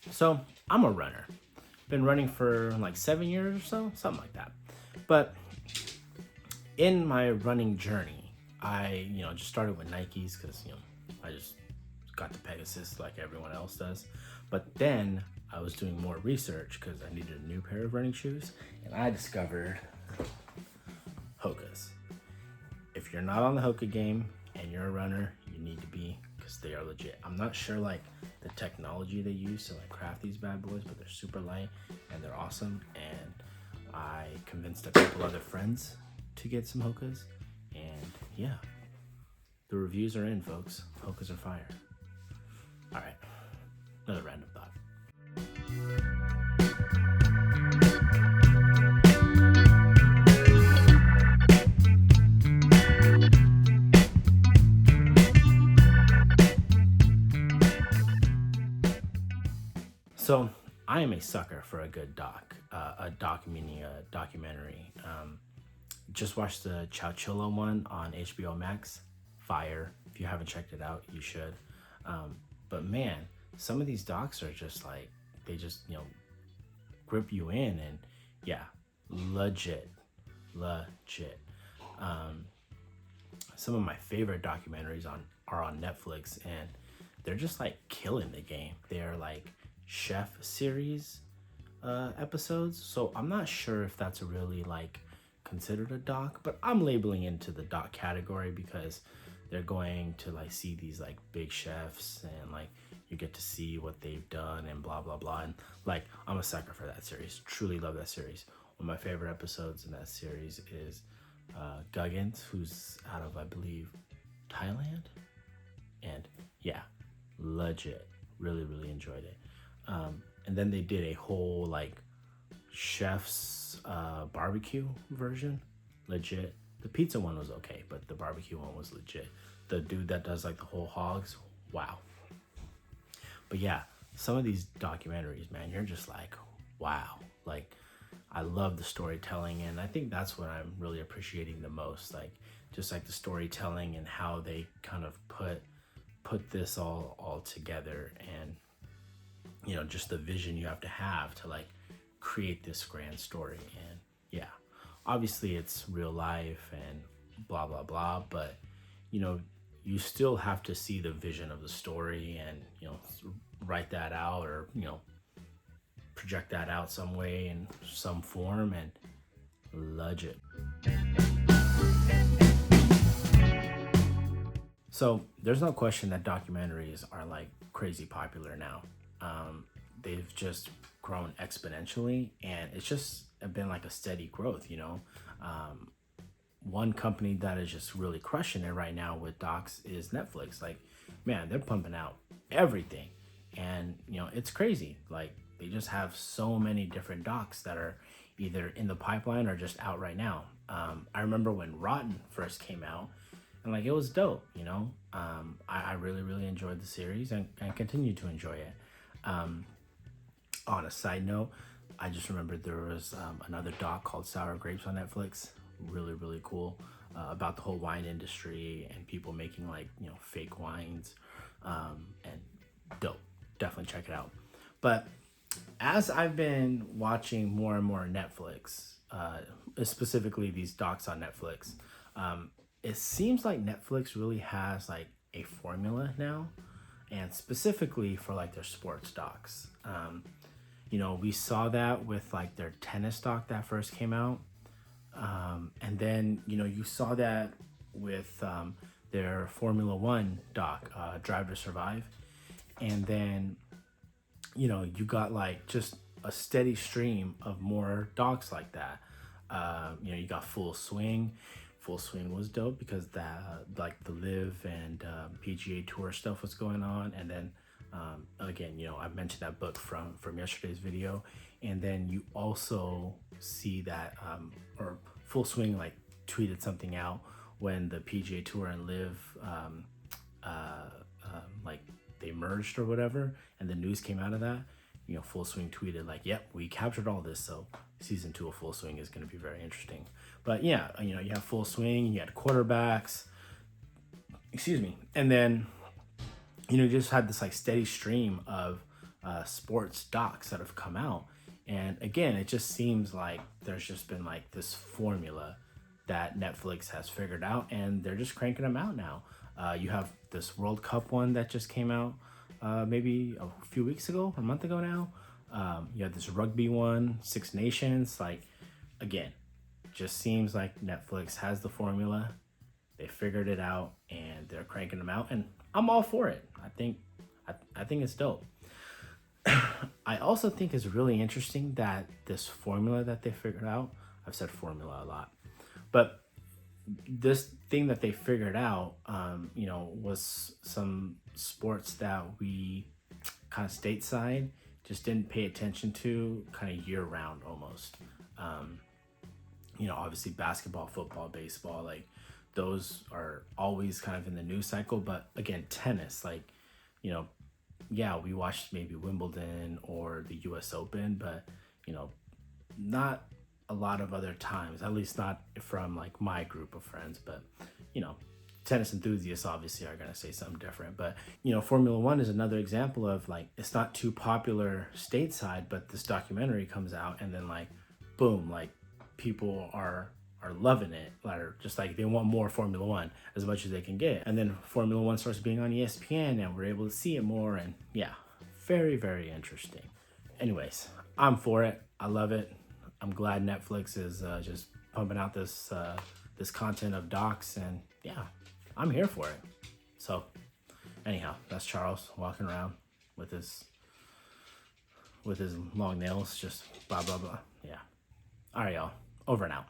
So I'm a runner. Been running for like 7 years or so, something like that. But in my running journey, I, just started with Nikes because, I just got the Pegasus like everyone else does. But then I was doing more research because I needed a new pair of running shoes, and I discovered Hoka's. If you're not on the Hoka game and you're a runner, you need to be, because they are legit. I'm not sure like the technology they use to like craft these bad boys, but they're super light and they're awesome. And I convinced a couple other friends to get some Hokas, and yeah, the reviews are in, folks. Hokas are fire. All right, another random thought. So I am a sucker for a good doc, a doc meaning a documentary. Just watched the Chowchilla one on HBO Max. Fire. If you haven't checked it out, you should. But man, some of these docs are just like, they just, grip you in, and yeah, legit. Some of my favorite documentaries are on Netflix, and they're just like killing the game. They're like chef series episodes. So I'm not sure if that's really like considered a doc, but I'm labeling into the doc category because they're going to like see these like big chefs, and like you get to see what they've done and blah blah blah. And like, I'm a sucker for that series. Truly love that series. One of my favorite episodes in that series is Guggins, who's out of, I believe, Thailand. And yeah, legit. Really enjoyed it. And then they did a whole like chef's barbecue version. Legit. The pizza one was okay, but the barbecue one was legit. The dude that does like the whole hogs, wow. But yeah, some of these documentaries, man, you're just like, wow. Like, I love the storytelling, and I think that's what I'm really appreciating the most. Like, just like the storytelling and how they kind of put this all together, and just the vision you have to like create this grand story. And yeah, obviously it's real life and blah blah blah, but you still have to see the vision of the story, and write that out, or project that out some way in some form, and legit. So there's no question that documentaries are like crazy popular now. They've just grown exponentially, and it's just been like a steady growth. One company that is just really crushing it right now with docs is Netflix. Like, man, they're pumping out everything, and it's crazy. Like, they just have so many different docs that are either in the pipeline or just out right now. I remember when Rotten first came out, and like, it was dope. I really enjoyed the series, and continue to enjoy it. On a side note, I just remembered there was another doc called Sour Grapes on Netflix. Really cool, about the whole wine industry and people making like fake wines, and dope. Definitely check it out. But as I've been watching more and more Netflix, specifically these docs on Netflix, it seems like Netflix really has like a formula now, and specifically for like their sports docs. We saw that with like their tennis doc that first came out. And then, you saw that with their Formula One doc, Drive to Survive. And then, you got like just a steady stream of more docs like that. You got Full Swing. Full Swing was dope because that like the Live and PGA Tour stuff was going on. And then again, I mentioned that book from yesterday's video. And then you also see that, or Full Swing like tweeted something out when the PGA Tour and Live like they merged or whatever, and the news came out of that. Full Swing tweeted like, "Yep, we captured all this, so season 2 of Full Swing is going to be very interesting." But yeah, you have Full Swing, you had quarterbacks, excuse me, and then you just had this like steady stream of sports docs that have come out. And again, it just seems like there's just been like this formula that Netflix has figured out, and they're just cranking them out now. You have this World Cup one that just came out maybe a few weeks ago, a month ago now. You have this rugby one, Six Nations. Like, again, just seems like Netflix has the formula. They figured it out, and they're cranking them out, and I'm all for it. I think it's dope. I also think it's really interesting that this formula that they figured out, I've said formula a lot, but this thing that they figured out, was some sports that we kind of stateside just didn't pay attention to kind of year round almost. Obviously basketball, football, baseball, like those are always kind of in the news cycle. But again, tennis, like, yeah, we watched maybe Wimbledon or the US Open, but, not a lot of other times, at least not from like my group of friends. But, tennis enthusiasts obviously are going to say something different. But, Formula One is another example of like, it's not too popular stateside, but this documentary comes out and then like, boom, like people are loving it, or just like they want more Formula One as much as they can get. And then Formula One starts being on ESPN and we're able to see it more. And yeah, very, very interesting. Anyways, I'm for it. I love it. I'm glad Netflix is just pumping out this content of docs, and yeah, I'm here for it. So anyhow, that's Charles walking around with his long nails, just blah, blah, blah. Yeah. All right, y'all. Over and out.